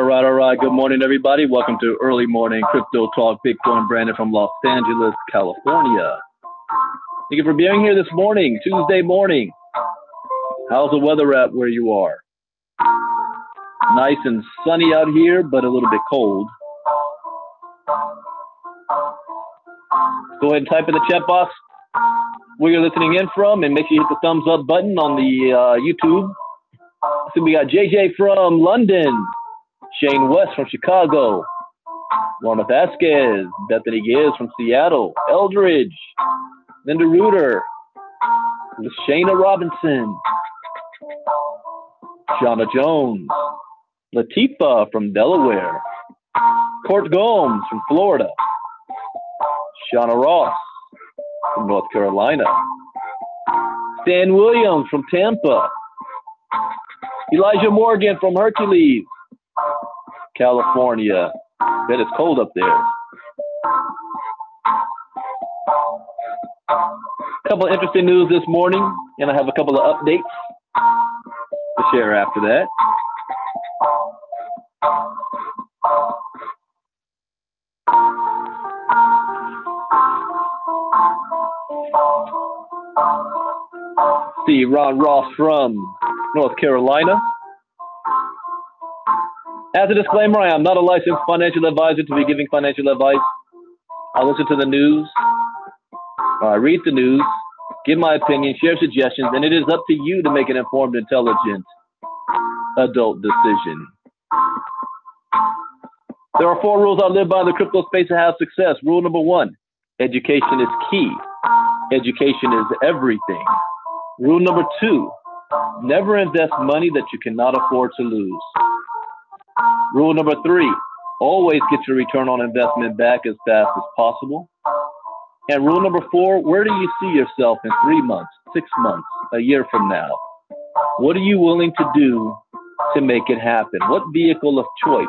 All right. Good morning, everybody. Welcome to Early Morning Crypto Talk. Bitcoin Brandon from Los Angeles, California. Thank you for being here this morning, Tuesday morning. How's the weather at where you are? Nice and sunny out here, but a little bit cold. Go ahead and type in the chat box where you're listening in from, and make sure you hit the thumbs up button on the YouTube. So we got JJ from London, Shane West from Chicago, Lorna Vasquez, Bethany Gibbs from Seattle, Eldridge, Linda Reuter, Shayna Robinson, Shauna Jones, Latifa from Delaware, Court Gomes from Florida, Shauna Ross from North Carolina, Stan Williams from Tampa, Elijah Morgan from Hercules, California. Bet it's cold up there. A couple of interesting news this morning, and I have a couple of updates to share after that. See Ron Ross from North Carolina. As a disclaimer, I am not a licensed financial advisor to be giving financial advice. I listen to the news, I read the news, give my opinion, share suggestions, and it is up to you to make an informed, intelligent, adult decision. There are 4 rules I live by in the crypto space to have success. Rule number 1, education is key. Education is everything. Rule number 2, never invest money that you cannot afford to lose. Rule number 3, always get your return on investment back as fast as possible. And rule number 4, where do you see yourself in 3 months, 6 months, a year from now? What are you willing to do to make it happen? What vehicle of choice,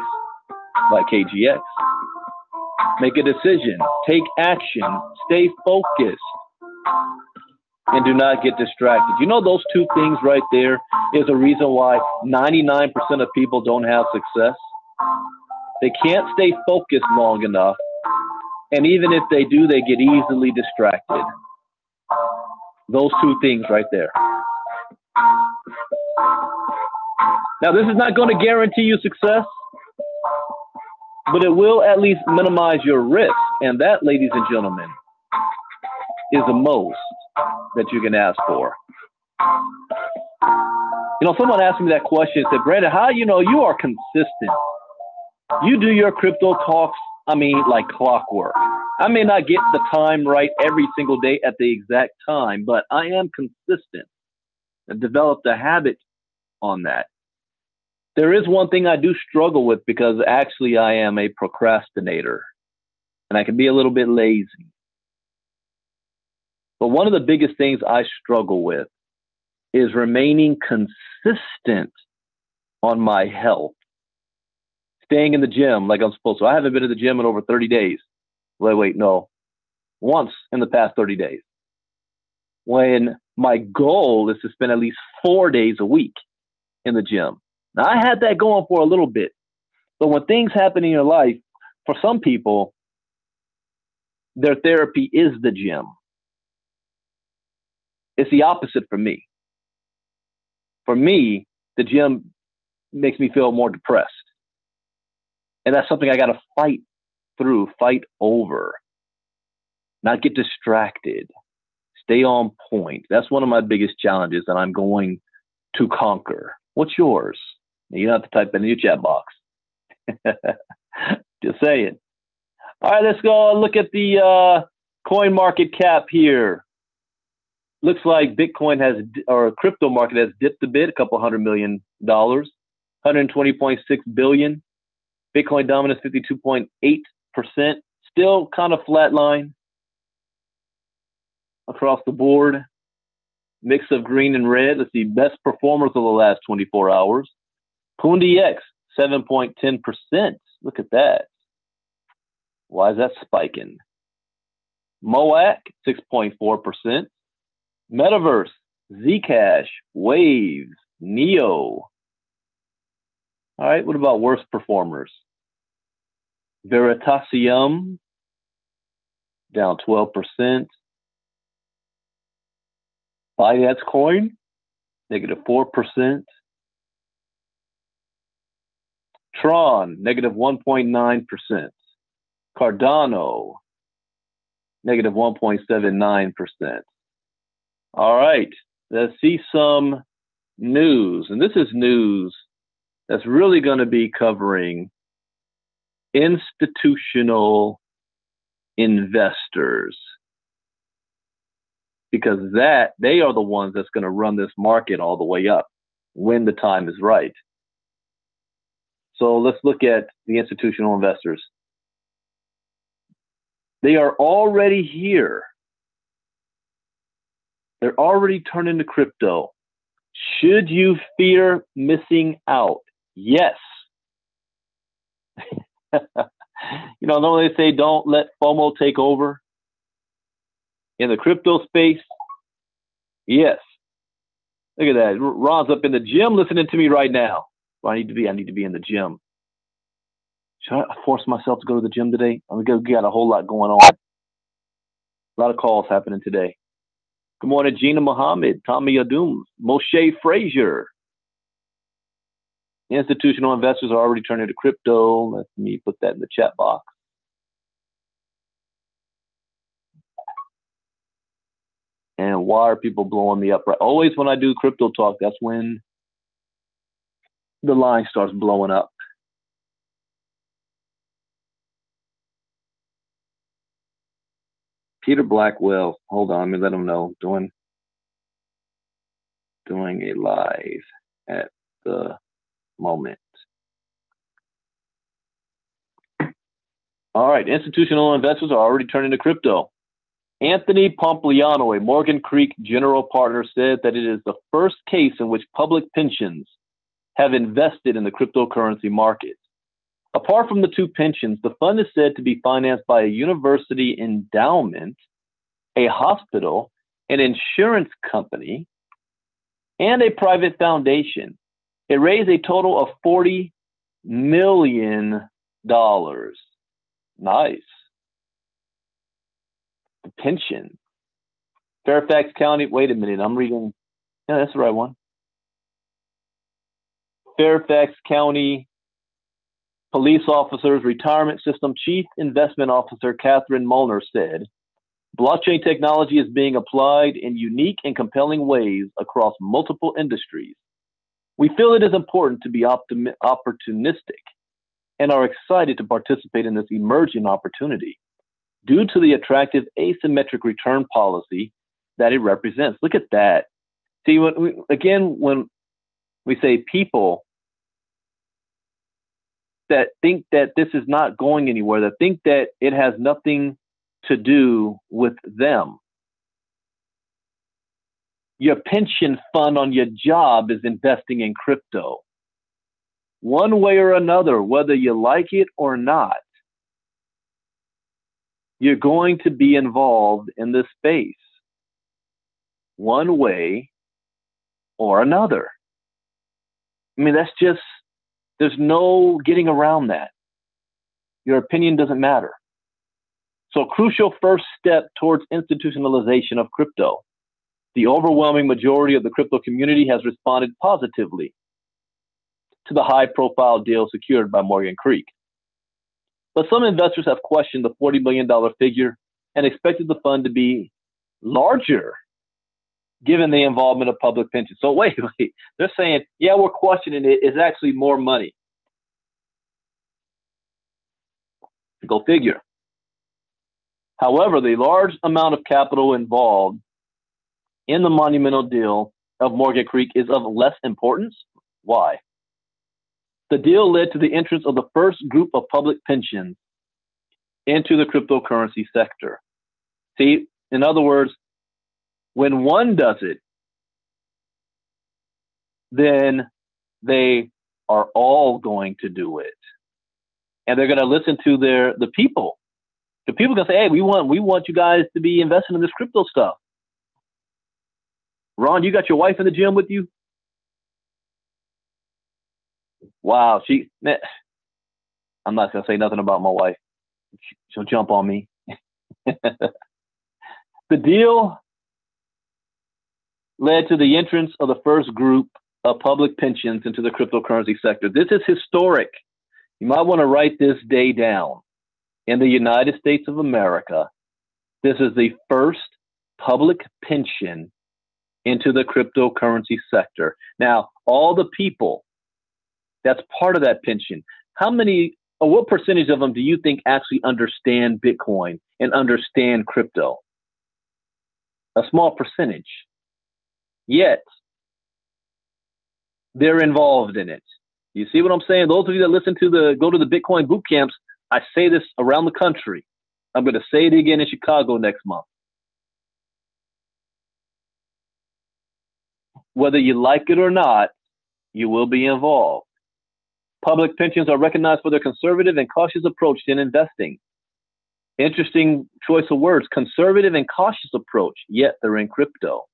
like KGX? Make a decision, take action, stay focused, and do not get distracted. You know, those 2 things right there is a reason why 99% of people don't have success. They can't stay focused long enough. And even if they do, they get easily distracted. Those 2 things right there. Now, this is not going to guarantee you success, but it will at least minimize your risk. And that, ladies and gentlemen, is the most that you can ask for. You know, someone asked me that question, said, Brandon, how you know you are consistent? You do your crypto talks, like clockwork. I may not get the time right every single day at the exact time, but I am consistent. I've developed a habit on that. There is one thing I do struggle with because actually I am a procrastinator and I can be a little bit lazy. But one of the biggest things I struggle with is remaining consistent on my health. Staying in the gym like I'm supposed to. I haven't been to the gym in over 30 days. No. Once in the past 30 days. When my goal is to spend at least 4 days a week. in the gym. Now, I had that going for a little bit. But when things happen in your life, for some people, their therapy is the gym. It's the opposite for me. For me, the gym makes me feel more depressed. And that's something I got to fight through, fight over, not get distracted, stay on point. That's one of my biggest challenges that I'm going to conquer. What's yours? You don't have to type it in your chat box. Just saying. All right, let's go look at the coin market cap here. Looks like Bitcoin has, or crypto market has dipped a bit, a couple $100 million, 120.6 billion. Bitcoin dominance 52.8%. Still kind of flatline across the board. Mix of green and red. Let's see, best performers of the last 24 hours. Pundi X, 7.10%. Look at that. Why is that spiking? MOAC, 6.4%. Metaverse, Zcash, Waves, Neo. All right, what about worst performers? Veritasium, down 12%. Binance Coin, negative 4%. Tron, negative 1.9%. Cardano, negative 1.79%. All right, let's see some news. And this is news that's really going to be covering institutional investors, because they are the ones that's going to run this market all the way up when the time is right. So let's look at the institutional investors. They are already here. They're already turning to crypto. Should you fear missing out? Yes. Normally they say don't let FOMO take over. In the crypto space, yes. Look at that. Ron's up in the gym listening to me right now. Well, I need to be in the gym. Should I force myself to go to the gym today? We got a whole lot going on. A lot of calls happening today. Good morning, Gina Muhammad, Tommy Adum, Moshe Frazier. Institutional investors are already turning to crypto. Let me put that in the chat box. And why are people blowing me up? Right? Always when I do crypto talk, that's when the line starts blowing up. Peter Blackwell, hold on, let me let him know. Doing a live at the moment. All right, institutional investors are already turning to crypto. Anthony Pompliano, a Morgan Creek general partner, said that it is the first case in which public pensions have invested in the cryptocurrency market. Apart from the two pensions, the fund is said to be financed by a university endowment, a hospital, an insurance company, and a private foundation. It raised a total of $40 million. Nice. The pension. Fairfax County, wait a minute, I'm reading, yeah, that's the right one. Fairfax County Police Officers Retirement System Chief Investment Officer Catherine Molnar said, blockchain technology is being applied in unique and compelling ways across multiple industries. We feel it is important to be opportunistic and are excited to participate in this emerging opportunity due to the attractive asymmetric return policy that it represents. Look at that. See, when we say people that think that this is not going anywhere, that think that it has nothing to do with them. Your pension fund on your job is investing in crypto. One way or another, whether you like it or not, you're going to be involved in this space. One way or another. I mean, there's no getting around that. Your opinion doesn't matter. So, crucial first step towards institutionalization of crypto. The overwhelming majority of the crypto community has responded positively to the high-profile deal secured by Morgan Creek. But some investors have questioned the $40 million figure and expected the fund to be larger given the involvement of public pensions. So wait, they're saying, yeah, we're questioning it. It's actually more money. Go figure. However, the large amount of capital involved in the monumental deal of Morgan Creek is of less importance. Why? The deal led to the entrance of the first group of public pensions into the cryptocurrency sector. See, in other words, when one does it, then they are all going to do it. And they're going to listen to the people. The people are going to say, hey, we want you guys to be investing in this crypto stuff. Ron, you got your wife in the gym with you? Wow, I'm not going to say nothing about my wife. She'll jump on me. The deal led to the entrance of the first group of public pensions into the cryptocurrency sector. This is historic. You might want to write this day down. In the United States of America, this is the first public pension into the cryptocurrency sector. Now, all the people that's part of that pension, how many or what percentage of them do you think actually understand Bitcoin and understand crypto? A small percentage. Yet, they're involved in it. You see what I'm saying? Those of you that go to the Bitcoin boot camps, I say this around the country. I'm going to say it again in Chicago next month. Whether you like it or not, you will be involved. Public pensions are recognized for their conservative and cautious approach in investing. Interesting choice of words, conservative and cautious approach, yet they're in crypto.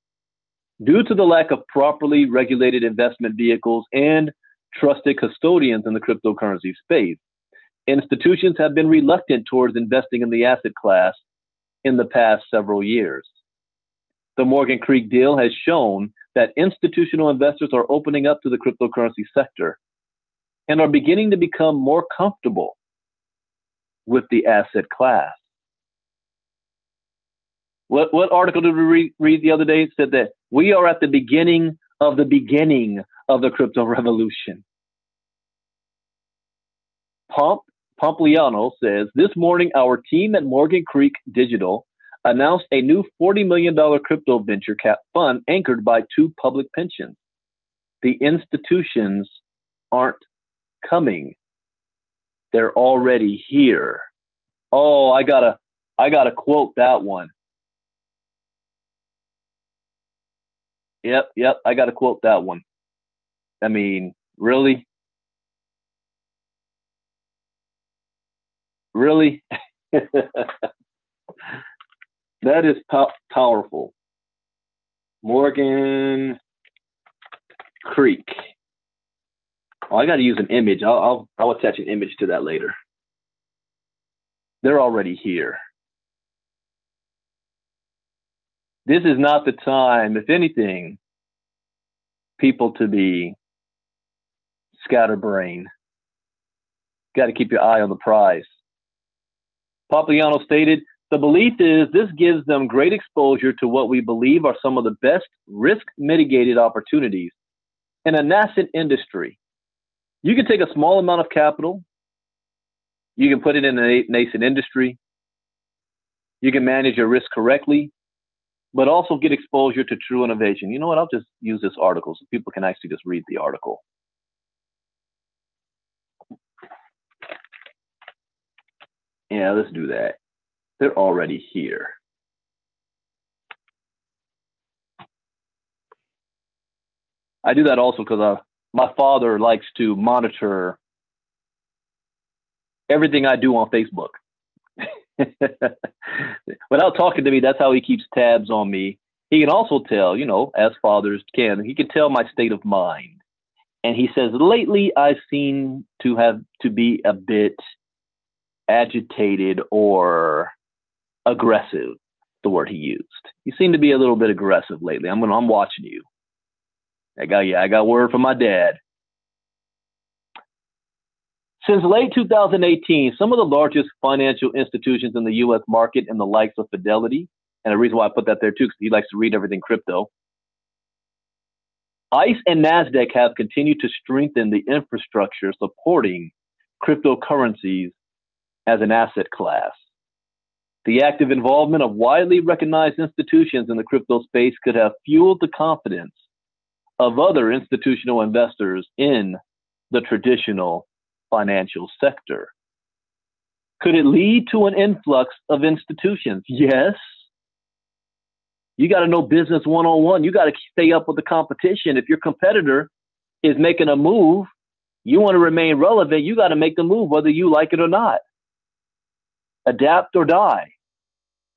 Due to the lack of properly regulated investment vehicles and trusted custodians in the cryptocurrency space, institutions have been reluctant towards investing in the asset class in the past several years. The Morgan Creek deal has shown that institutional investors are opening up to the cryptocurrency sector and are beginning to become more comfortable with the asset class. What article did we read the other day? It said that we are at the beginning of the crypto revolution. Pompliano says, this morning our team at Morgan Creek Digital announced a new $40 million crypto venture cap fund anchored by 2 public pensions. The institutions aren't coming. They're already here. Oh, I gotta quote that one. Yep, I gotta quote that one. I mean, really? Really? That is powerful. Morgan Creek. Oh, I got to use an image. I'll attach an image to that later. They're already here. This is not the time, if anything, people to be scatterbrained. Got to keep your eye on the prize. Pompliano stated, the belief is this gives them great exposure to what we believe are some of the best risk-mitigated opportunities in a nascent industry. You can take a small amount of capital. You can put it in a nascent industry. You can manage your risk correctly, but also get exposure to true innovation. You know what? I'll just use this article so people can actually just read the article. Yeah, let's do that. They're already here. I do that also because my father likes to monitor everything I do on Facebook. Without talking to me, that's how he keeps tabs on me. He can also tell, as fathers can, he can tell my state of mind. And he says, lately I've seen to be a bit agitated or aggressive, the word he used. You seem to be a little bit aggressive lately. I'm watching you. I got word from my dad. Since late 2018, some of the largest financial institutions in the U.S. market and the likes of Fidelity, and the reason why I put that there too, because he likes to read everything crypto, ICE and NASDAQ have continued to strengthen the infrastructure supporting cryptocurrencies as an asset class. The active involvement of widely recognized institutions in the crypto space could have fueled the confidence of other institutional investors in the traditional financial sector. Could it lead to an influx of institutions? Yes. You got to know business 101. You got to stay up with the competition. If your competitor is making a move, you want to remain relevant, you got to make the move whether you like it or not. Adapt or die.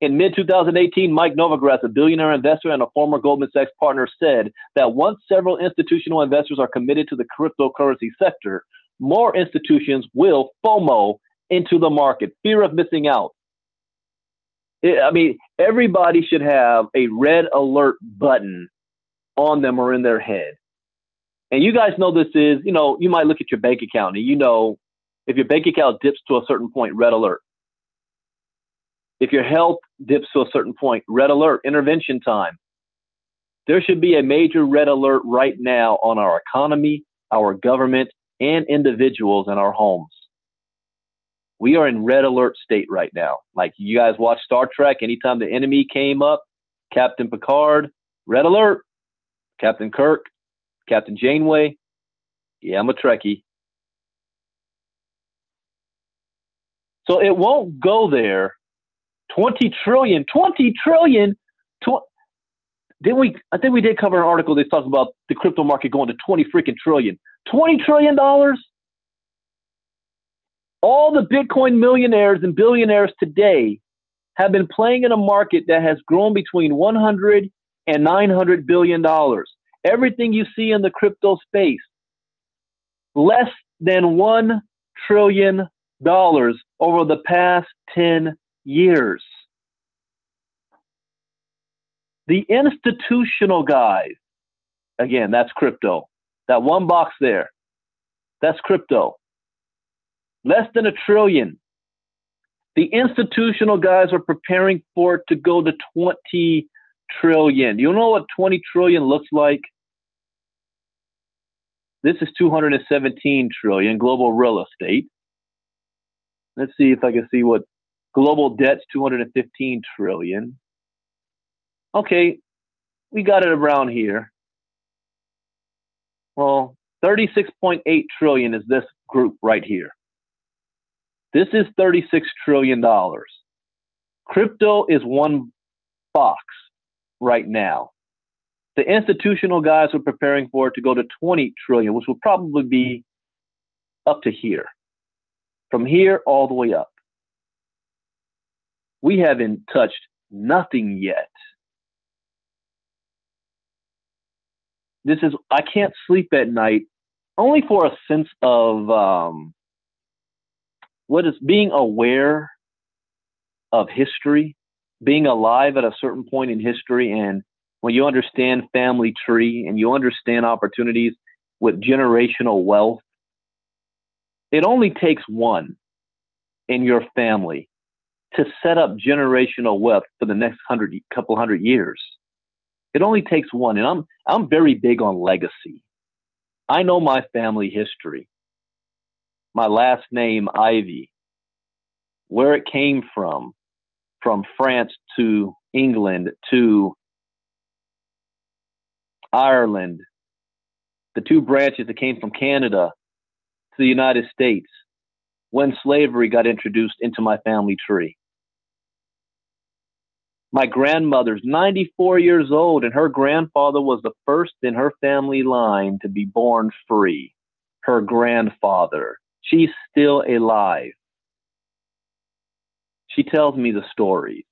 In mid-2018, Mike Novogratz, a billionaire investor and a former Goldman Sachs partner, said that once several institutional investors are committed to the cryptocurrency sector, more institutions will FOMO into the market, fear of missing out. I mean, everybody should have a red alert button on them or in their head. And you guys know this is, you might look at your bank account and if your bank account dips to a certain point, red alert. If your health dips to a certain point, red alert, intervention time. There should be a major red alert right now on our economy, our government, and individuals in our homes. We are in red alert state right now. Like you guys watch Star Trek, anytime the enemy came up, Captain Picard, red alert. Captain Kirk, Captain Janeway. Yeah, I'm a Trekkie. So it won't go there. 20 trillion. I think we did cover an article that talks about the crypto market going to 20 freaking trillion. $20 trillion? All the Bitcoin millionaires and billionaires today have been playing in a market that has grown between 100 and 900 billion dollars. Everything you see in the crypto space, less than $1 trillion over the past 10 years. The institutional guys, again, that's crypto. That one box there, that's crypto. Less than $1 trillion. The institutional guys are preparing for it to go to 20 trillion. You know what 20 trillion looks like? This is 217 trillion, global real estate. Let's see if I can see what global debt's 215 trillion. Okay, we got it around here. Well, 36.8 trillion is this group right here. This is $36 trillion. Crypto is one box right now. The institutional guys are preparing for it to go to 20 trillion, which will probably be up to here. From here all the way up. We haven't touched nothing yet. I can't sleep at night only for a sense of what is being aware of history, being alive at a certain point in history. And when you understand family tree and you understand opportunities with generational wealth, it only takes one in your family to set up generational wealth for the next couple hundred years. It only takes one. And I'm very big on legacy. I know my family history. My last name, Ivey, where it came from France to England to Ireland, the two branches that came from Canada to the United States, when slavery got introduced into my family tree. My grandmother's 94 years old, and her grandfather was the first in her family line to be born free. Her grandfather. She's still alive. She tells me the story.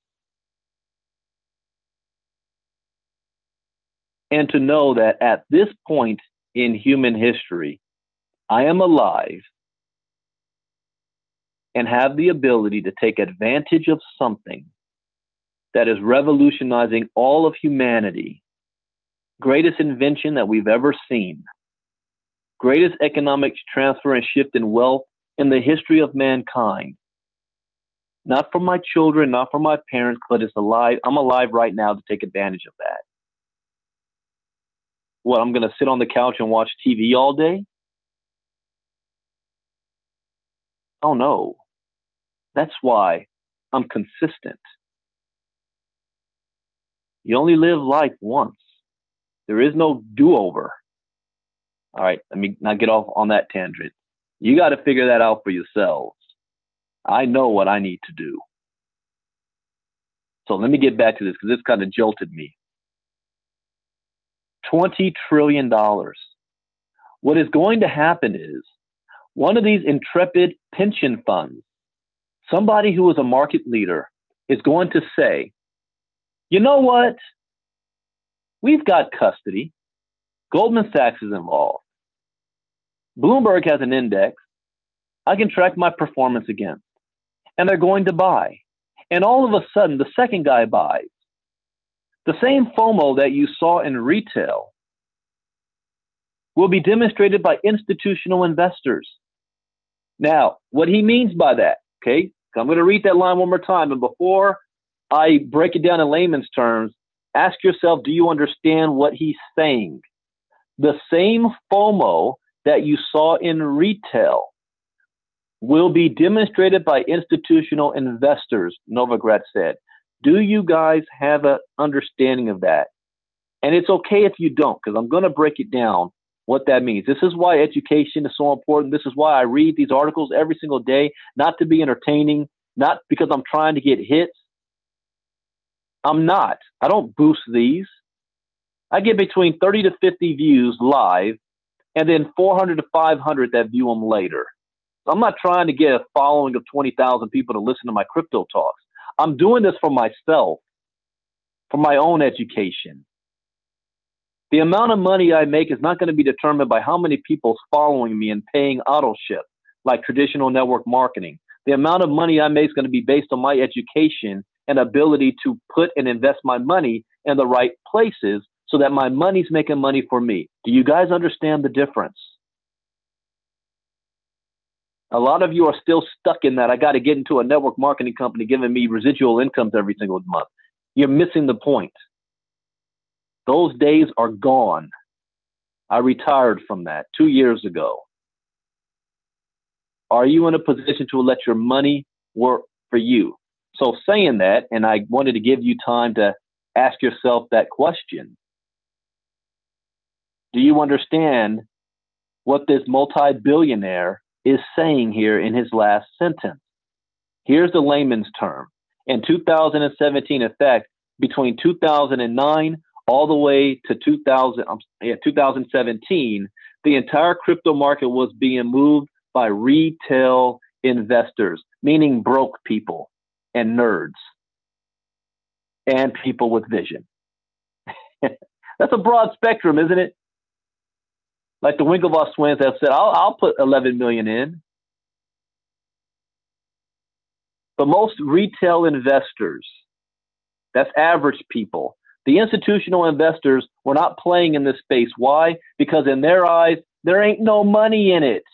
And to know that at this point in human history, I am alive and have the ability to take advantage of something that is revolutionizing all of humanity, greatest invention that we've ever seen, greatest economic transfer and shift in wealth in the history of mankind. Not for my children, not for my parents, but it's alive. I'm alive right now to take advantage of that. What, I'm going to sit on the couch and watch TV all day? Oh no. That's why I'm consistent. You only live life once. There is no do-over. All right, let me not get off on that tangent. You got to figure that out for yourselves. I know what I need to do. So let me get back to this because this kind of jolted me. $20 trillion. What is going to happen is one of these intrepid pension funds, somebody who is a market leader, is going to say, you know what? We've got custody. Goldman Sachs is involved. Bloomberg has an index I can track my performance against. And they're going to buy. And all of a sudden, the second guy buys. The same FOMO that you saw in retail will be demonstrated by institutional investors. Now, what he means by that, okay? I'm going to read that line one more time. And before I break it down in layman's terms, ask yourself, do you understand what he's saying? The same FOMO that you saw in retail will be demonstrated by institutional investors, Novogratz said. Do you guys have an understanding of that? And it's okay if you don't, because I'm going to break it down what that means. This is why education is so important. This is why I read these articles every single day, not to be entertaining, not because I'm trying to get hits. I'm not. I don't boost these. I get between 30 to 50 views live and then 400 to 500 that view them later. I'm not trying to get a following of 20,000 people to listen to my crypto talks. I'm doing this for myself, for my own education. The amount of money I make is not going to be determined by how many people's following me and paying auto ship, like traditional network marketing. The amount of money I make is going to be based on my education and ability to put and invest my money in the right places so that my money's making money for me. Do you guys understand the difference? A lot of you are still stuck in that. I got to get into a network marketing company giving me residual incomes every single month. You're missing the point. Those days are gone. I retired from that 2 years ago. Are you in a position to let your money work for you? So saying that, and I wanted to give you time to ask yourself that question. Do you understand what this multi-billionaire is saying here in his last sentence? Here's the layman's term. In 2017, in fact, between 2009 all the way to 2017, the entire crypto market was being moved by retail investors, meaning broke people and nerds and people with vision. That's a broad spectrum, isn't it? Like the Winklevoss twins have said, I'll put 11 million in. But most retail investors, that's average people. The institutional investors were not playing in this space. Why? Because in their eyes, there ain't no money in it.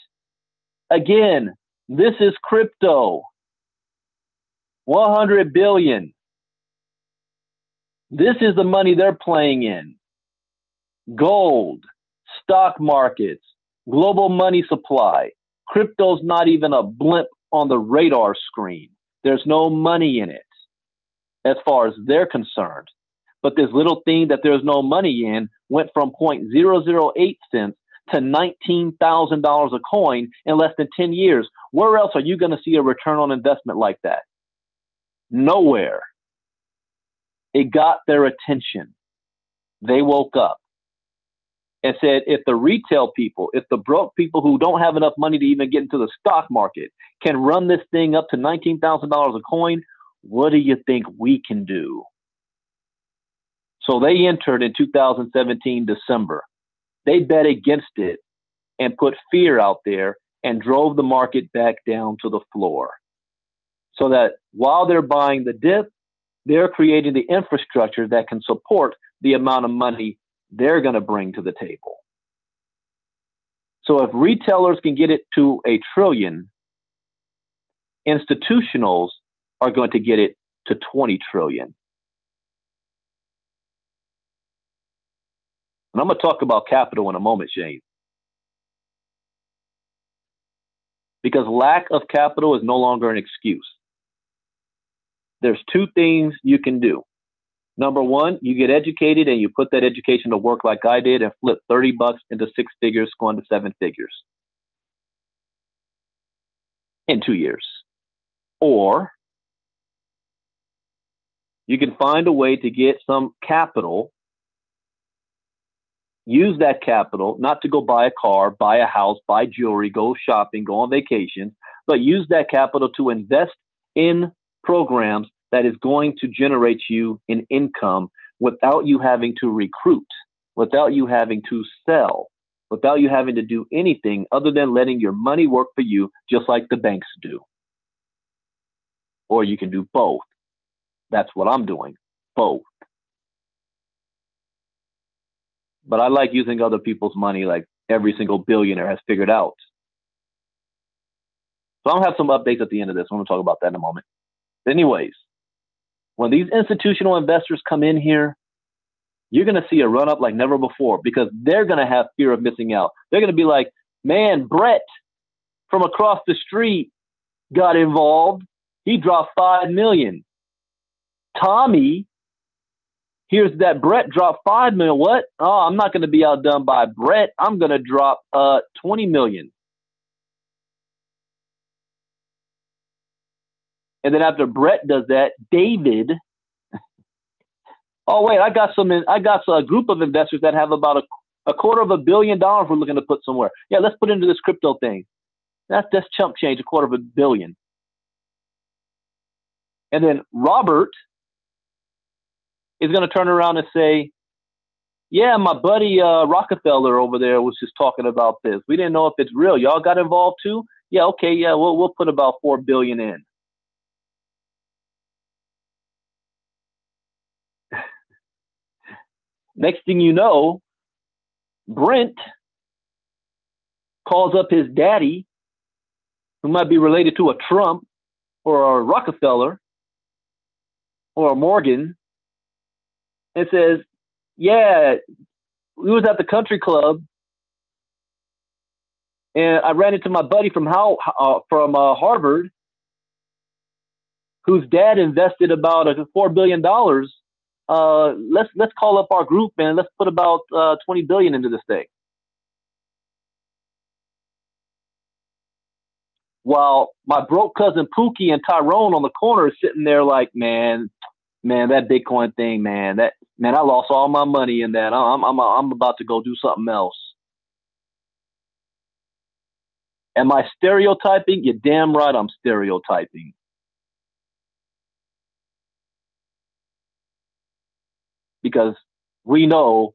Again, this is crypto. 100 billion. This is the money they're playing in. Gold, stock markets, global money supply. Crypto's not even a blimp on the radar screen. There's no money in it as far as they're concerned. But this little thing that there's no money in went from 0.008 cents to $19,000 a coin in less than 10 years. Where else are you going to see a return on investment like that? Nowhere. It got their attention. They woke up and said, if the retail people, if the broke people who don't have enough money to even get into the stock market can run this thing up to $19,000 a coin, what do you think we can do? So they entered in 2017, December. They bet against it and put fear out there and drove the market back down to the floor. So that while they're buying the dip, they're creating the infrastructure that can support the amount of money they're going to bring to the table. So if retailers can get it to $1 trillion, institutionals are going to get it to 20 trillion. And I'm going to talk about capital in a moment, Shane. Because lack of capital is no longer an excuse. There's two things you can do. Number one, you get educated and you put that education to work like I did and flip $30 into 6 figures, going to 7 figures in 2 years. Or you can find a way to get some capital, use that capital, not to go buy a car, buy a house, buy jewelry, go shopping, go on vacation, but use that capital to invest in programs that is going to generate you an income without you having to recruit, without you having to sell, without you having to do anything other than letting your money work for you, just like the banks do. Or you can do both. That's what I'm doing, both. But I like using other people's money like every single billionaire has figured out. So I'll have some updates at the end of this. I'm going to talk about that in a moment. Anyways, when these institutional investors come in here, you're going to see a run up like never before because they're going to have fear of missing out. They're going to be like, man, Brett from across the street got involved. He dropped 5 million. Tommy hears that Brett dropped 5 million. What? Oh, I'm not going to be outdone by Brett. I'm going to drop 20 million. And then after Brett does that, David. Oh wait, I got a group of investors that have about a $250 million we're looking to put somewhere. Yeah, let's put into this crypto thing. That's chump change, $250 million. And then Robert is going to turn around and say, yeah, my buddy Rockefeller over there was just talking about this. We didn't know if it's real. Y'all got involved too? Yeah, okay, yeah, we'll put about $4 billion in. Next thing you know, Brent calls up his daddy, who might be related to a Trump or a Rockefeller or a Morgan, and says, yeah, we was at the country club and I ran into my buddy from Harvard, whose dad invested about $4 billion. Let's call up our group and let's put about 20 billion into this thing. While my broke cousin Pookie and Tyrone on the corner is sitting there like, man, that Bitcoin thing, man, I lost all my money in that. I'm about to go do something else. Am I stereotyping? You're damn right I'm stereotyping. Because we know,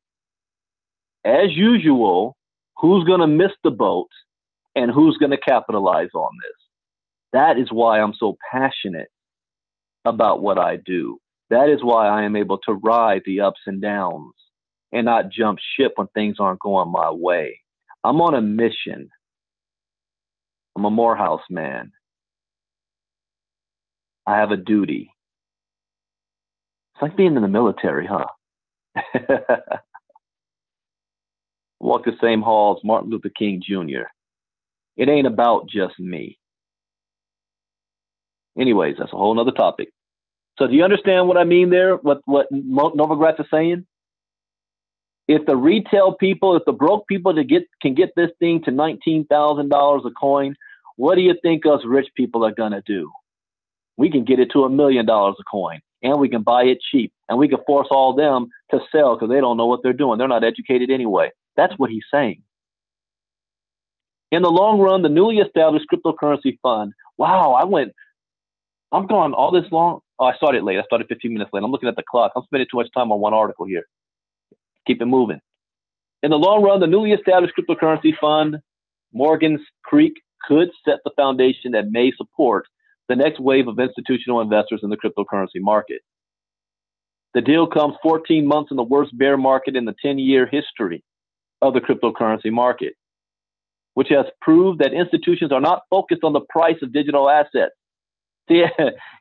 as usual, who's going to miss the boat and who's going to capitalize on this. That is why I'm so passionate about what I do. That is why I am able to ride the ups and downs and not jump ship when things aren't going my way. I'm on a mission. I'm a Morehouse man. I have a duty. It's like being in the military, huh? Walk the same halls Martin Luther King Jr. It ain't about just me. Anyways, that's a whole nother topic. So do you understand what I mean there? What Novogratz is saying? If the retail people, if the broke people can get this thing to $19,000 a coin, what do you think us rich people are gonna do? We can get it to $1 million a coin, and we can buy it cheap, and we can force all them to sell because they don't know what they're doing. They're not educated anyway. That's what he's saying. In the long run, the newly established cryptocurrency fund. Wow, I'm going all this long. Oh, I started late. I started 15 minutes late. I'm looking at the clock. I'm spending too much time on one article here. Keep it moving. In the long run, the newly established cryptocurrency fund, Morgan's Creek, could set the foundation that may support the next wave of institutional investors in the cryptocurrency market. The deal comes 14 months in the worst bear market in the 10-year history of the cryptocurrency market, which has proved that institutions are not focused on the price of digital assets. See,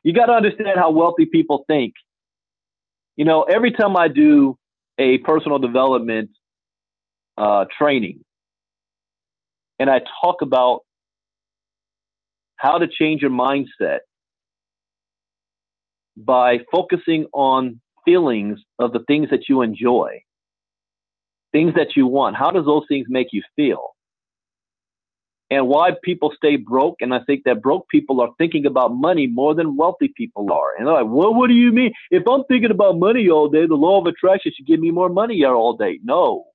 you got to understand how wealthy people think. You know, every time I do a personal development training and I talk about how to change your mindset by focusing on feelings of the things that you enjoy, things that you want, how does those things make you feel? And why people stay broke. And I think that broke people are thinking about money more than wealthy people are. And they're like, well, what do you mean? If I'm thinking about money all day, the law of attraction should give me more money all day. No,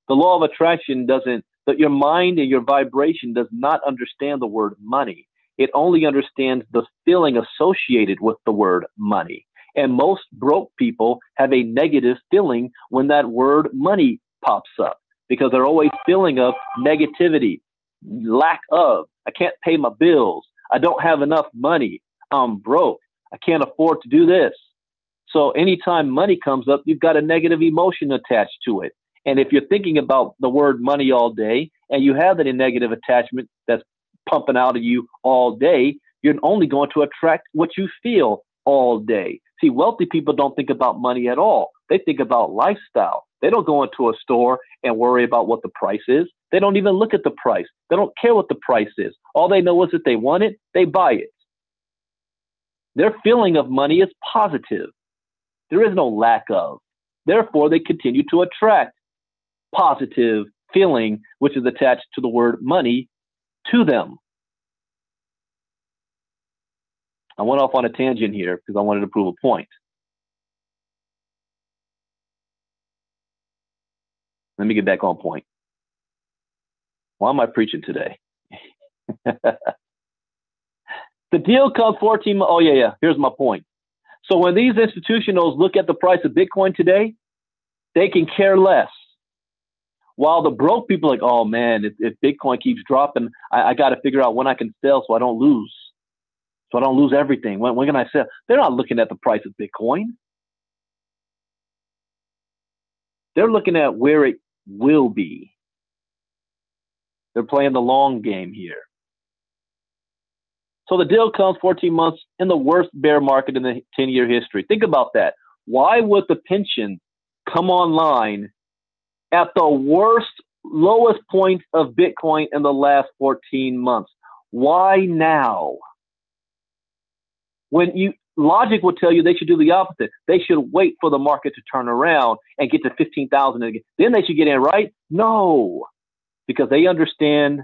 the law of attraction doesn't, that your mind and your vibration does not understand the word money. It only understands the feeling associated with the word money. And most broke people have a negative feeling when that word money pops up because they're always feeling of negativity, lack of, I can't pay my bills, I don't have enough money, I'm broke, I can't afford to do this. So anytime money comes up, you've got a negative emotion attached to it. And if you're thinking about the word money all day and you have that negative attachment that's pumping out of you all day, you're only going to attract what you feel all day. See, wealthy people don't think about money at all. They think about lifestyle. They don't go into a store and worry about what the price is. They don't even look at the price. They don't care what the price is. All they know is that they want it, they buy it. Their feeling of money is positive. There is no lack of. Therefore, they continue to attract positive feeling, which is attached to the word money, to them. I went off on a tangent here because I wanted to prove a point. Let me get back on point. Why am I preaching today? The deal comes 14 months. Oh, yeah. Here's my point. So when these institutionals look at the price of Bitcoin today, they can care less. While the broke people are like, oh, man, if Bitcoin keeps dropping, I got to figure out when I can sell so I don't lose. So I don't lose everything. When can I sell? They're not looking at the price of Bitcoin. They're looking at where it will be. They're playing the long game here. So the deal comes 14 months in the worst bear market in the 10-year history. Think about that. Why would the pension come online at the worst, lowest point of Bitcoin in the last 14 months? Why now? When logic would tell you they should do the opposite. They should wait for the market to turn around and get to 15,000 again. Then they should get in, right? No, because they understand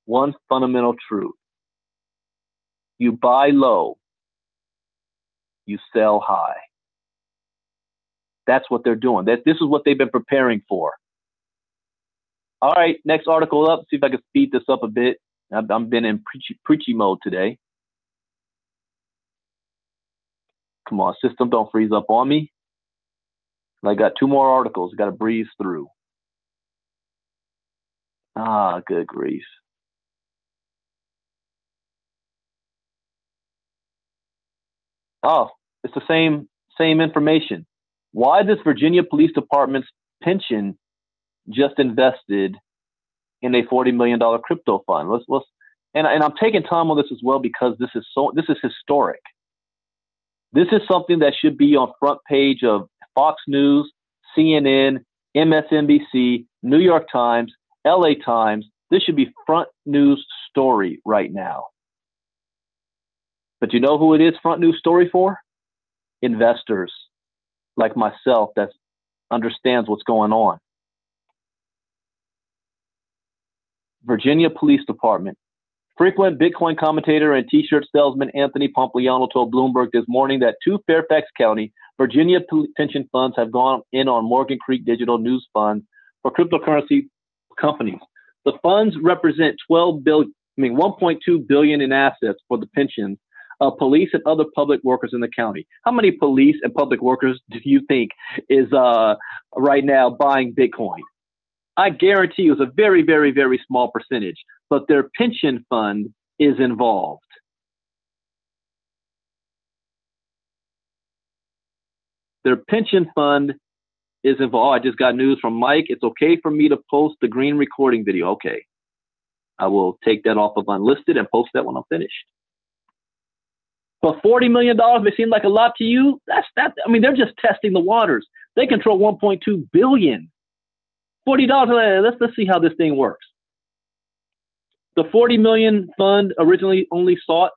one fundamental truth. You buy low, you sell high. That's what they're doing. This is what they've been preparing for. All right, next article up. See if I can speed this up a bit. I've been in preachy mode today. Come on, system, don't freeze up on me. I got 2 more articles. Got to breeze through. Ah, good grief. Oh, it's the same information. Why this Virginia Police Department's pension just invested in a $40 million crypto fund? And I'm taking time on this as well because this is historic. This is something that should be on front page of Fox News, CNN, MSNBC, New York Times, LA Times. This should be front news story right now. But you know who it is front news story for? Investors like myself that understands what's going on. Virginia Police Department. Frequent Bitcoin commentator and t-shirt salesman Anthony Pompliano told Bloomberg this morning that 2 Fairfax County, Virginia pension funds have gone in on Morgan Creek Digital News Funds for cryptocurrency companies. The funds represent $1.2 billion in assets for the pensions of police and other public workers in the county. How many police and public workers do you think is right now buying Bitcoin? I guarantee you it's a very, very, very small percentage, but their pension fund is involved. Their pension fund is involved. I just got news from Mike. It's okay for me to post the green recording video. Okay. I will take that off of unlisted and post that when I'm finished. But $40 million may seem like a lot to you. I mean, they're just testing the waters. They control $1.2 billion. $40. Let's see how this thing works. The $40 million fund originally only sought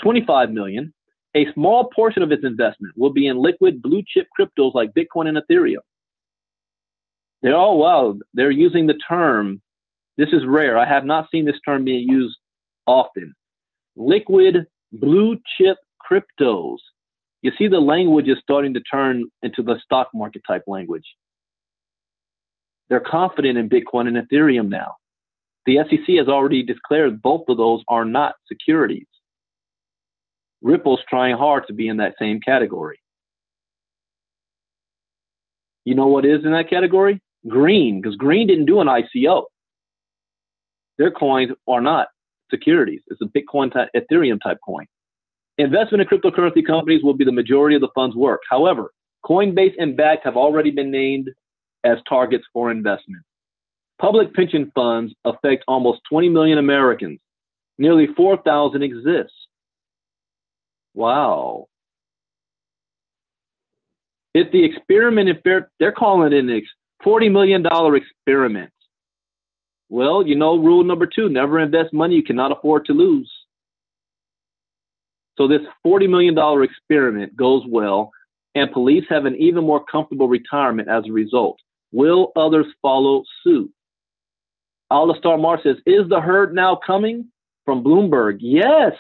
$25 million. A small portion of its investment will be in liquid blue chip cryptos like Bitcoin and Ethereum. They're using the term. This is rare. I have not seen this term being used often. Liquid blue chip cryptos. You see, the language is starting to turn into the stock market type language. They're confident in Bitcoin and Ethereum now. The SEC has already declared both of those are not securities. Ripple's trying hard to be in that same category. You know what is in that category? Green, because Green didn't do an ICO. Their coins are not securities. It's a Bitcoin type, Ethereum type coin. Investment in cryptocurrency companies will be the majority of the fund's work. However, Coinbase and Bakkt have already been named as targets for investment. Public pension funds affect almost 20 million Americans. Nearly 4,000 exist. Wow. If the experiment, they're calling it an $40 million experiment. Well, you know, rule number 2, never invest money you cannot afford to lose. So this $40 million experiment goes well, and police have an even more comfortable retirement as a result. Will others follow suit? Alistar Mar says, is the herd now coming? From Bloomberg. Yes.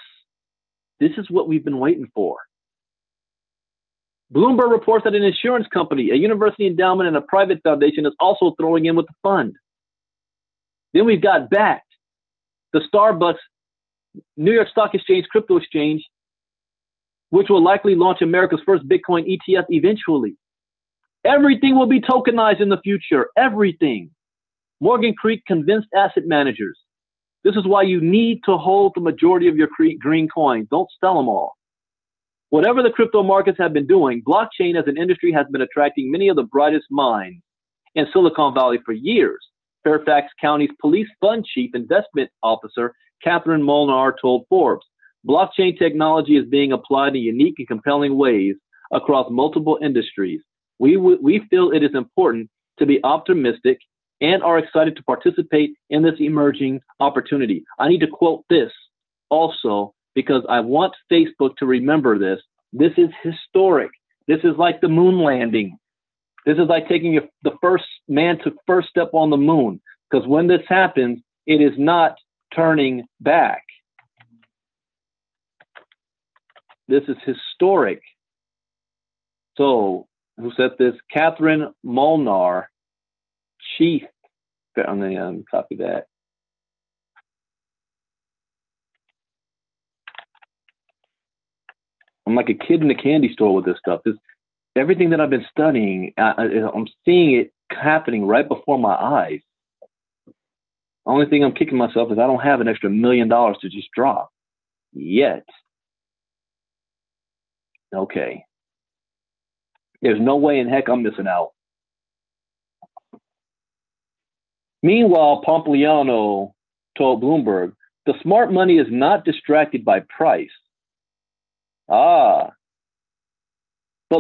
This is what we've been waiting for. Bloomberg reports that an insurance company, a university endowment, and a private foundation is also throwing in with the fund. Then we've got Bakkt, the Starbucks New York Stock Exchange crypto exchange, which will likely launch America's first Bitcoin ETF eventually. Everything will be tokenized in the future. Everything. Morgan Creek convinced asset managers. This is why you need to hold the majority of your green coins. Don't sell them all. Whatever the crypto markets have been doing, blockchain as an industry has been attracting many of the brightest minds in Silicon Valley for years. Fairfax County's police fund chief investment officer, Catherine Molnar, told Forbes, blockchain technology is being applied in unique and compelling ways across multiple industries. We feel it is important to be optimistic and are excited to participate in this emerging opportunity. I need to quote this also because I want Facebook to remember this. This is historic. This is like the moon landing. This is like taking the first man to first step on the moon, because when this happens, it is not turning back. This is historic. So, who said this? Catherine Molnar, chief. I'm going to copy that. I'm like a kid in a candy store with this stuff. Everything that I've been studying, I'm seeing it happening right before my eyes. The only thing I'm kicking myself is I don't have an extra $1 million to just drop yet. Okay. There's no way in heck I'm missing out. Meanwhile, Pompliano told Bloomberg, the smart money is not distracted by price. But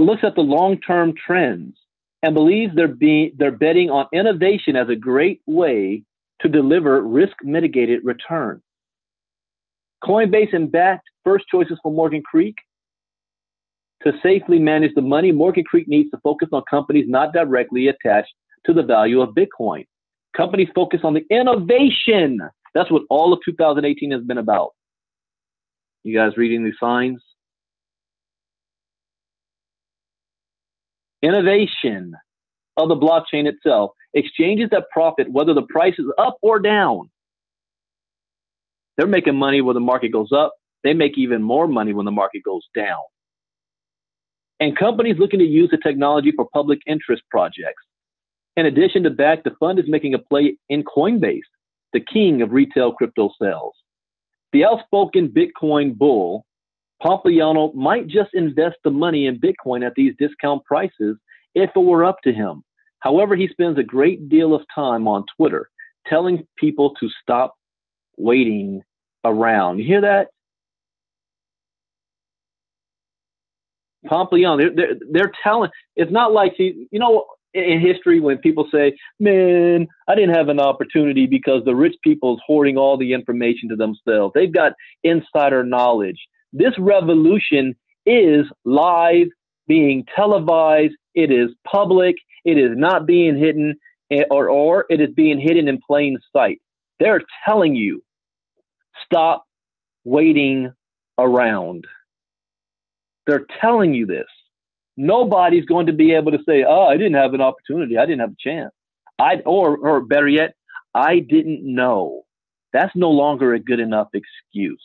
looks at the long-term trends and believes they're betting on innovation as a great way to deliver risk-mitigated return. Coinbase and Bakkt, first choices for Morgan Creek. To safely manage the money, Morgan Creek needs to focus on companies not directly attached to the value of Bitcoin. Companies focus on the innovation. That's what all of 2018 has been about. You guys reading these signs? Innovation of the blockchain itself. Exchanges that profit whether the price is up or down. They're making money when the market goes up. They make even more money when the market goes down. And companies looking to use the technology for public interest projects. In addition to Bakkt, the fund is making a play in Coinbase, the king of retail crypto sales. The outspoken Bitcoin bull, Pompliano, might just invest the money in Bitcoin at these discount prices if it were up to him. However, he spends a great deal of time on Twitter telling people to stop waiting around. You hear that? Pompliano, they're telling, it's not like in history when people say, man, I didn't have an opportunity because the rich people's hoarding all the information to themselves. They've got insider knowledge. This revolution is live, being televised. It is public. It is not being hidden, or it is being hidden in plain sight. They're telling you, stop waiting around. They're telling you this. Nobody's going to be able to say, oh, I didn't have an opportunity. I didn't have a chance. Or better yet, I didn't know. That's no longer a good enough excuse.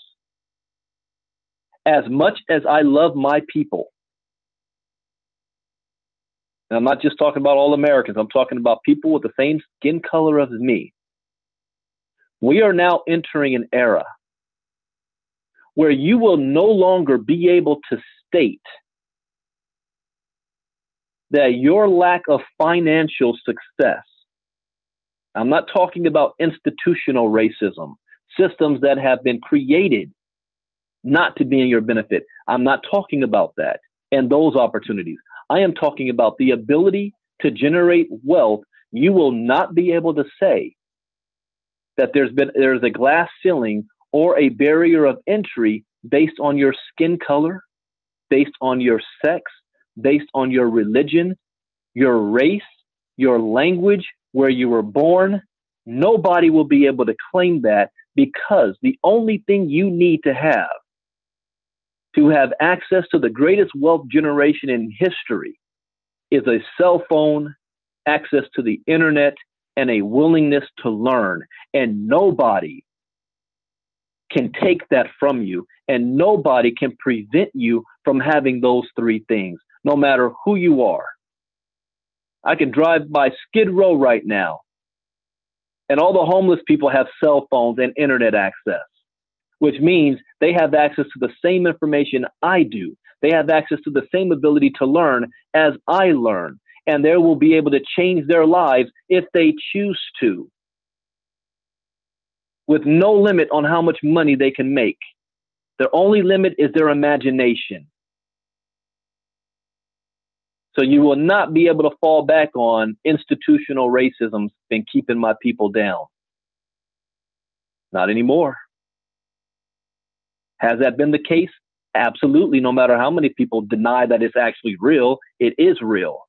As much as I love my people, and I'm not just talking about all Americans, I'm talking about people with the same skin color as me. We are now entering an era where you will no longer be able to state that your lack of financial success, I'm not talking about institutional racism, systems that have been created not to be in your benefit. I'm not talking about that and those opportunities. I am talking about the ability to generate wealth. You will not be able to say that there's a glass ceiling or a barrier of entry based on your skin color, based on your sex, based on your religion, your race, your language, where you were born. Nobody will be able to claim that, because the only thing you need to have access to the greatest wealth generation in history is a cell phone, access to the internet, and a willingness to learn. And nobody can take that from you, and nobody can prevent you from having those three things, no matter who you are. I can drive by Skid Row right now, and all the homeless people have cell phones and internet access, which means they have access to the same information I do. They have access to the same ability to learn as I learn, and they will be able to change their lives if they choose to, with no limit on how much money they can make. Their only limit is their imagination. So you will not be able to fall back on institutional racism and keeping my people down. Not anymore. Has that been the case? Absolutely. No matter how many people deny that it's actually real, it is real.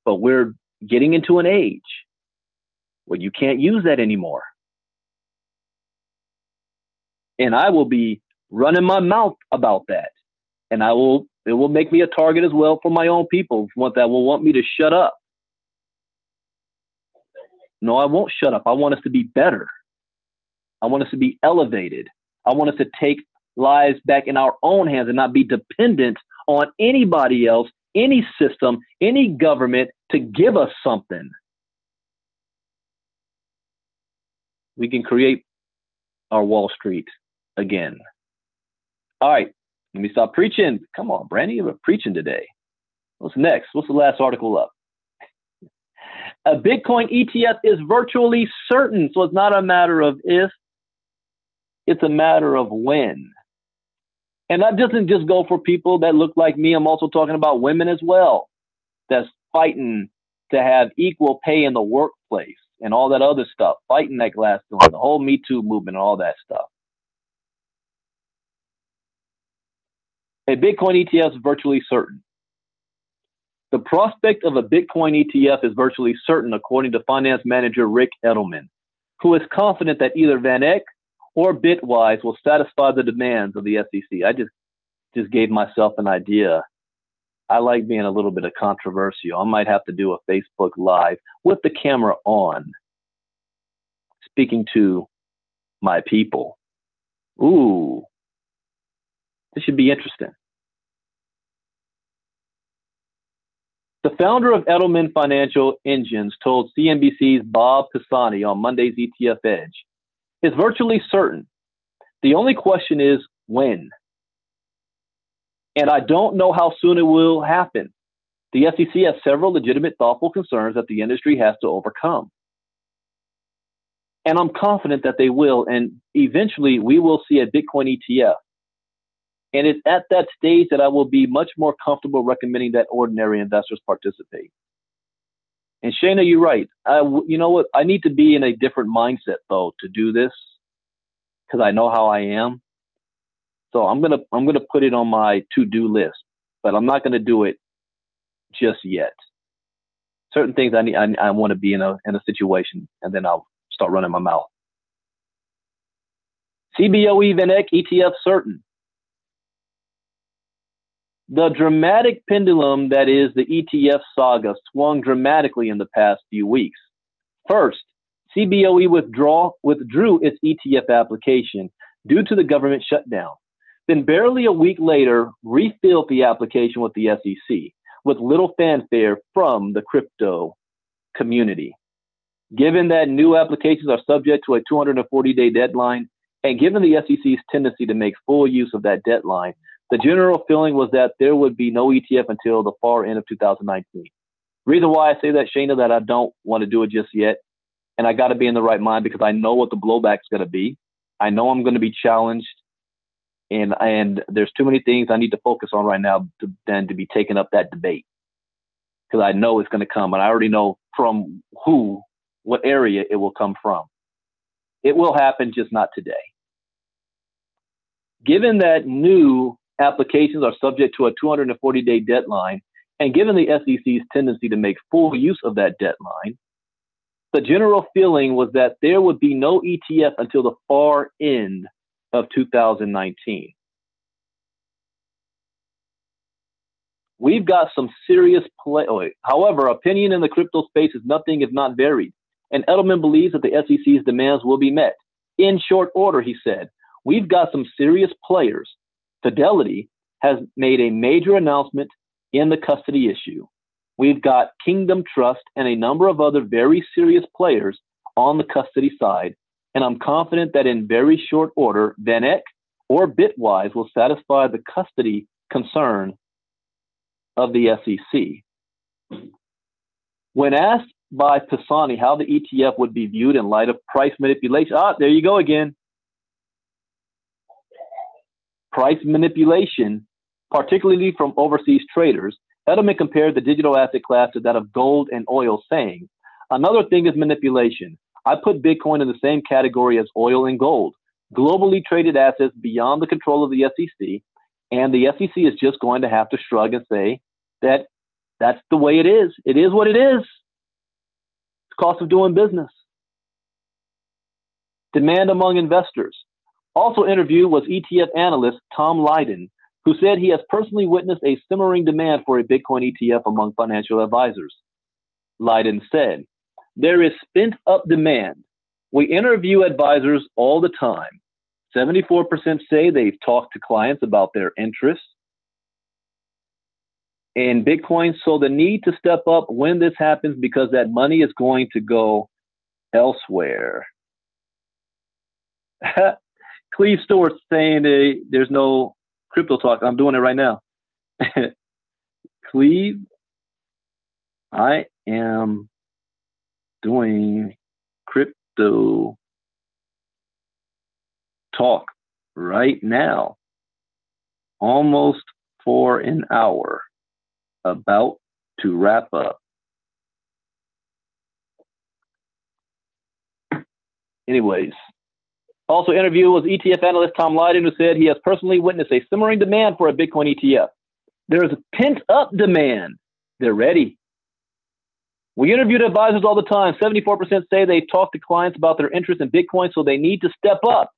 But we're getting into an age where you can't use that anymore. And I will be running my mouth about that. And it will make me a target as well for my own people that will want me to shut up. No, I won't shut up. I want us to be better. I want us to be elevated. I want us to take lives back in our own hands and not be dependent on anybody else, any system, any government to give us something. We can create our Wall Street again. All right, let me stop preaching. Come on, Brandon, you're preaching today. What's next? What's the last article up? A Bitcoin ETF is virtually certain. So it's not a matter of if, it's a matter of when. And that doesn't just go for people that look like me. I'm also talking about women as well, that's fighting to have equal pay in the workplace and all that other stuff, fighting that glass ceiling, the whole Me Too movement and all that stuff. A Bitcoin ETF is virtually certain. The prospect of a Bitcoin ETF is virtually certain, according to finance manager Rick Edelman, who is confident that either Van Eck or Bitwise will satisfy the demands of the SEC. I just gave myself an idea. I like being a little bit of controversial. I might have to do a Facebook Live with the camera on, speaking to my people. Ooh, this should be interesting. The founder of Edelman Financial Engines told CNBC's Bob Pisani on Monday's ETF Edge, "It's virtually certain. The only question is when. And I don't know how soon it will happen. The SEC has several legitimate, thoughtful concerns that the industry has to overcome. And I'm confident that they will, and eventually we will see a Bitcoin ETF. And it's at that stage that I will be much more comfortable recommending that ordinary investors participate." And Shayna, you're right. You know what? I need to be in a different mindset though to do this, because I know how I am. So I'm gonna put it on my to-do list, but I'm not gonna do it just yet. Certain things I want to be in a situation, and then I'll start running my mouth. CBOE VanEck ETF certain. The dramatic pendulum that is the ETF saga swung dramatically in the past few weeks. First, CBOE withdrew its ETF application due to the government shutdown. Then barely a week later, refilled the application with the SEC, with little fanfare from the crypto community. Given that new applications are subject to a 240-day deadline, and given the SEC's tendency to make full use of that deadline, the general feeling was that there would be no ETF until the far end of 2019. Reason why I say that, Shayna, that I don't want to do it just yet, and I got to be in the right mind because I know what the blowback's going to be. I know I'm going to be challenged, and there's too many things I need to focus on right now than to be taking up that debate, because I know it's going to come, and I already know from what area it will come from. It will happen, just not today. Given that new applications are subject to a 240-day deadline, and given the SEC's tendency to make full use of that deadline, the general feeling was that there would be no ETF until the far end of 2019. We've got some serious play. However, opinion in the crypto space is nothing if not varied, and Edelman believes that the SEC's demands will be met. In short order, he said, "We've got some serious players. Fidelity has made a major announcement in the custody issue. We've got Kingdom Trust and a number of other very serious players on the custody side, and I'm confident that in very short order, VanEck or Bitwise will satisfy the custody concern of the SEC." When asked by Pisani how the ETF would be viewed in light of price manipulation, there you go again. Price manipulation, particularly from overseas traders, Edelman compared the digital asset class to that of gold and oil, saying, "Another thing is manipulation. I put Bitcoin in the same category as oil and gold, globally traded assets beyond the control of the SEC, and the SEC is just going to have to shrug and say that that's the way it is. It is what it is. It's the cost of doing business." Demand among investors. Also interviewed was ETF analyst Tom Lydon, who said he has personally witnessed a simmering demand for a Bitcoin ETF among financial advisors. Lydon said, "There is spent-up demand. We interview advisors all the time. 74% say they've talked to clients about their interests in Bitcoin, so the need to step up when this happens because that money is going to go elsewhere." Cleve Stewart's saying there's no crypto talk. I'm doing it right now. Cleve, I am doing crypto talk right now, almost for an hour, about to wrap up. Anyways, also interviewed was ETF analyst Tom Lydon, who said he has personally witnessed a simmering demand for a Bitcoin ETF. There is a pent-up demand. They're ready. We interviewed advisors all the time. 74% say they've talked to clients about their interest in Bitcoin, so they need to step up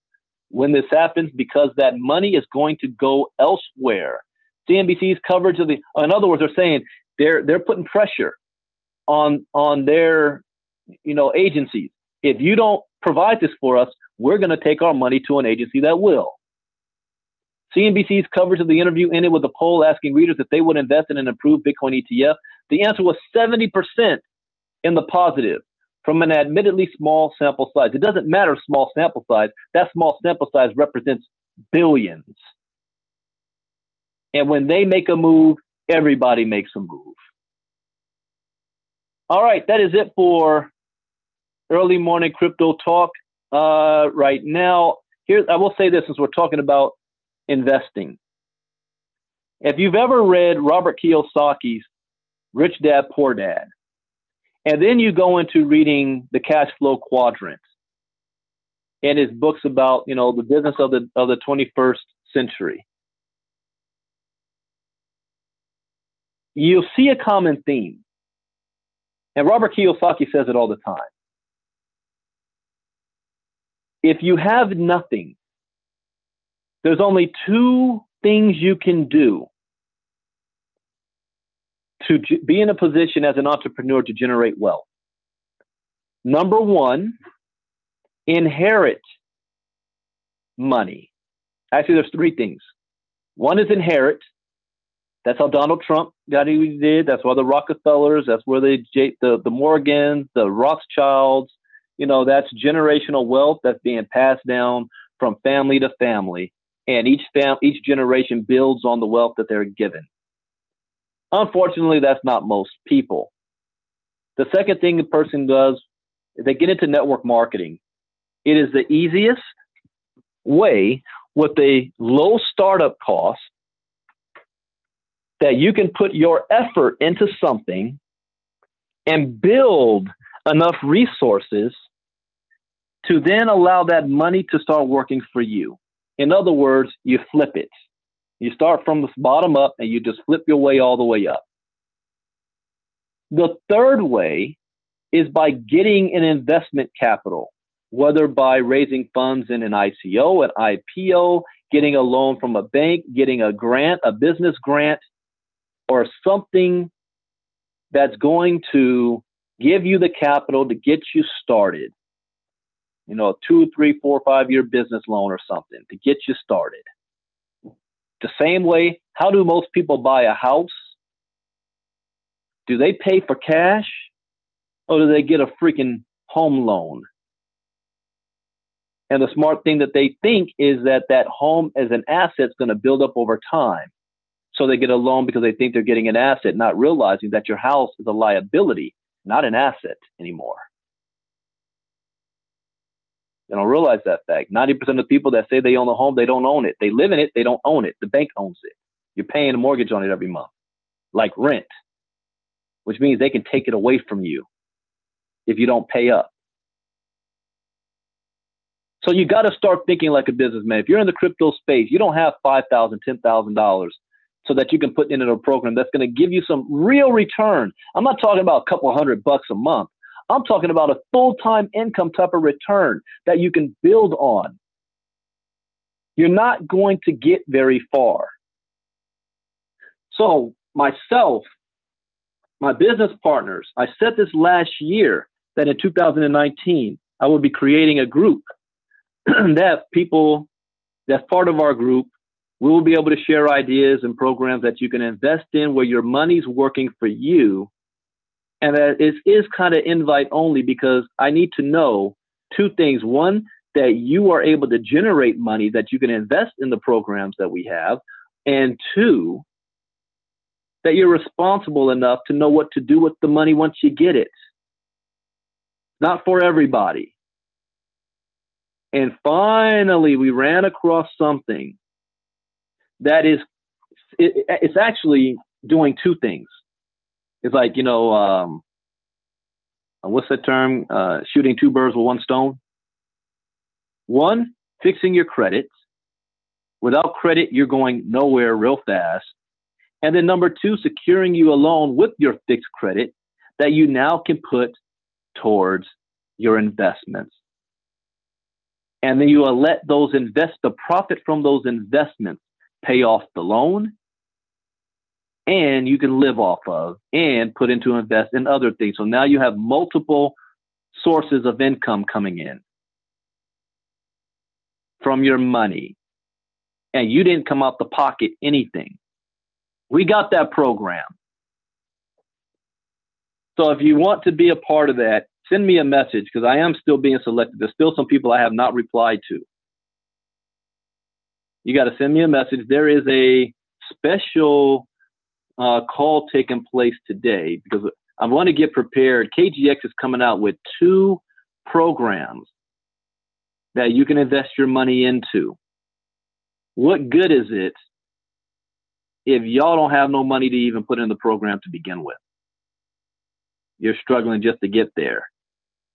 when this happens because that money is going to go elsewhere. CNBC's coverage of in other words, they're saying they're putting pressure on their agencies. If you don't provide this for us, we're going to take our money to an agency that will. CNBC's coverage of the interview ended with a poll asking readers if they would invest in an improved Bitcoin ETF. The answer was 70% in the positive from an admittedly small sample size. It doesn't matter small sample size. That small sample size represents billions. And when they make a move, everybody makes a move. All right, that is it for early morning crypto talk. Right now, I will say this since we're talking about investing. If you've ever read Robert Kiyosaki's Rich Dad, Poor Dad, and then you go into reading the cash flow quadrant and his books about, the business of the 21st century, you'll see a common theme. And Robert Kiyosaki says it all the time. If you have nothing, there's only two things you can do to be in a position as an entrepreneur to generate wealth. Number one, inherit money. Actually, there's three things. One is inherit. That's how Donald Trump got what he did. That's why the Rockefellers, that's where the Morgans, the Rothschilds, that's generational wealth that's being passed down from family to family. And each generation builds on the wealth that they're given. Unfortunately, that's not most people. The second thing a person does is they get into network marketing. It is the easiest way with a low startup cost that you can put your effort into something and build enough resources to then allow that money to start working for you. In other words, you flip it. You start from the bottom up and you just flip your way all the way up. The third way is by getting an investment capital, whether by raising funds in an ICO, an IPO, getting a loan from a bank, getting a grant, a business grant, or something that's going to give you the capital to get you started. A 2, 3, 4, 5-year business loan or something to get you started. The same way, how do most people buy a house? Do they pay for cash or do they get a freaking home loan? And the smart thing that they think is that home as an asset is going to build up over time. So they get a loan because they think they're getting an asset, not realizing that your house is a liability, not an asset anymore. They don't realize that fact. 90% of people that say they own a home, they don't own it. They live in it, they don't own it. The bank owns it. You're paying a mortgage on it every month, like rent, which means they can take it away from you if you don't pay up. So you got to start thinking like a businessman. If you're in the crypto space, you don't have $5,000, $10,000 so that you can put into a program that's going to give you some real return. I'm not talking about a couple $100 a month. I'm talking about a full-time income type of return that you can build on. You're not going to get very far. So myself, my business partners, I said this last year that in 2019, I will be creating a group that people, that's part of our group, we will be able to share ideas and programs that you can invest in where your money's working for you. And that is kind of invite only because I need to know two things. One, that you are able to generate money that you can invest in the programs that we have. And two, that you're responsible enough to know what to do with the money once you get it. Not for everybody. And finally, we ran across something that is, it's actually doing two things. It's like, what's that term? Shooting two birds with one stone. One, fixing your credit. Without credit, you're going nowhere real fast. And then number two, securing you a loan with your fixed credit that you now can put towards your investments. And then you will let those the profit from those investments pay off the loan, and you can live off of and put into invest in other things. So now you have multiple sources of income coming in from your money, and you didn't come out the pocket anything. We got that program. So if you want to be a part of that, send me a message because I am still being selected. There's still some people I have not replied to. You got to send me a message. There is a special call taking place today because I want to get prepared. KGX is coming out with 2 programs that you can invest your money into. What good is it if y'all don't have no money to even put in the program to begin with? You're struggling just to get there.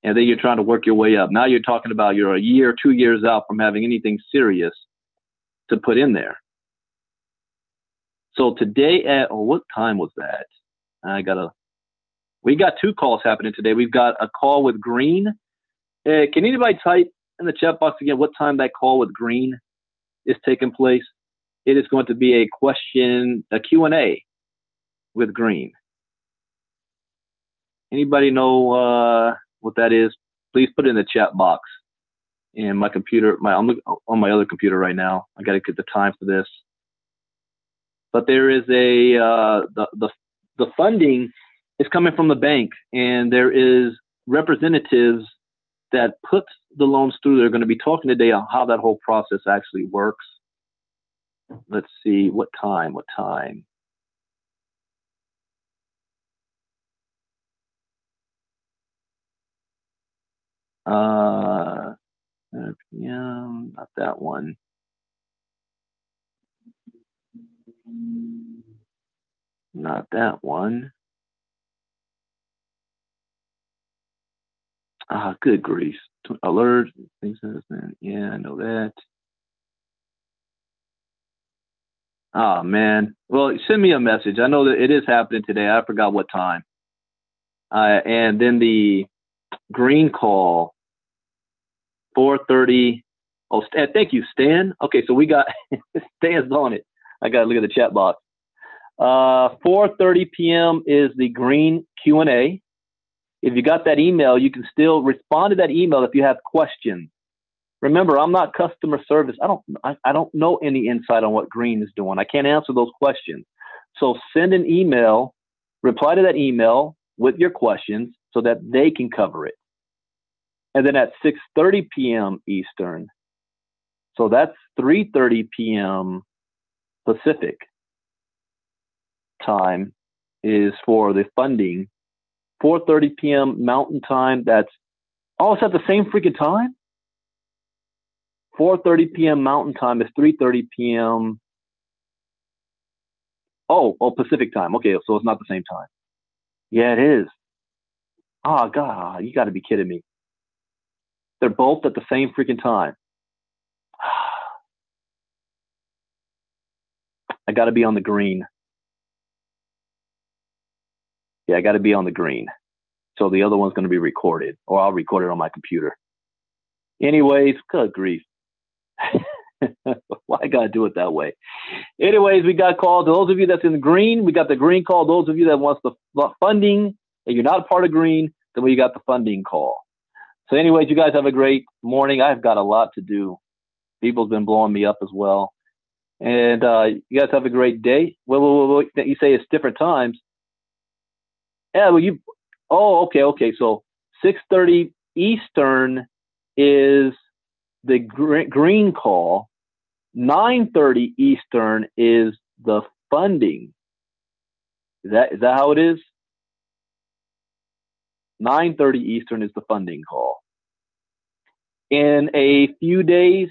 And then you're trying to work your way up. Now you're talking about you're a year, 2 years out from having anything serious to put in there. So today at, what time was that? We got 2 calls happening today. We've got a call with Green. Can anybody type in the chat box again what time that call with Green is taking place? It is going to be a Q&A with Green. Anybody know what that is? Please put it in the chat box. And my computer, I'm on my other computer right now. I got to get the time for this. But there is the funding is coming from the bank, and there is representatives that put the loans through. They're going to be talking today on how that whole process actually works. Let's see, what time? 9 p.m. Not that one. Not that one. Good grief. Alert. Yeah, I know that. Oh, man. Well, send me a message. I know that it is happening today. I forgot what time. And then the Green call, 4:30. Oh, Stan, thank you, Stan. Okay, so we got Stan's on it. I got to look at the chat box. 4:30 p.m. is the Green Q&A. If you got that email, you can still respond to that email if you have questions. Remember, I'm not customer service. I don't know any insight on what Green is doing. I can't answer those questions. So send an email, reply to that email with your questions so that they can cover it. And then at 6:30 p.m. Eastern, so that's 3:30 p.m. Pacific time is for the funding. 4:30 p.m. Mountain time, it's at the same freaking time? 4:30 p.m. Mountain time is 3:30 p.m. Oh, Pacific time. Okay, so it's not the same time. Yeah, it is. Oh, God, you got to be kidding me. They're both at the same freaking time. I got to be on the Green. Yeah, I got to be on the Green. So the other one's going to be recorded, or I'll record it on my computer. Anyways, good grief. Why I got to do it that way? Anyways, we got called. Those of you that's in the Green, we got the Green call. Those of you that wants the funding and you're not a part of Green, then we got the funding call. So anyways, you guys have a great morning. I've got a lot to do. People's been blowing me up as well. And you guys have a great day. Well, you say it's different times. Yeah, well, okay. So 6:30 Eastern is the Green call. 9:30 Eastern is the funding. Is that how it is? 9:30 Eastern is the funding call. In a few days,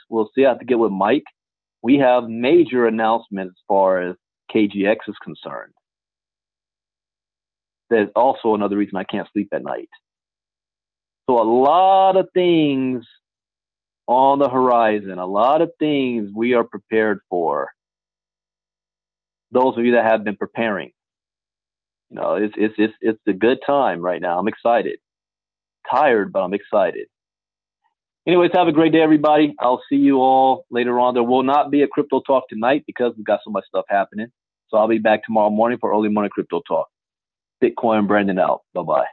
we'll see. I have to get with Mike. We have major announcements as far as KGX is concerned. There's also another reason I can't sleep at night. So a lot of things on the horizon, a lot of things we are prepared for. Those of you that have been preparing, it's a good time right now. I'm excited. Tired, but I'm excited. Anyways, have a great day, everybody. I'll see you all later on. There will not be a crypto talk tonight because we've got so much stuff happening. So I'll be back tomorrow morning for early morning crypto talk. Bitcoin Brandon out. Bye-bye.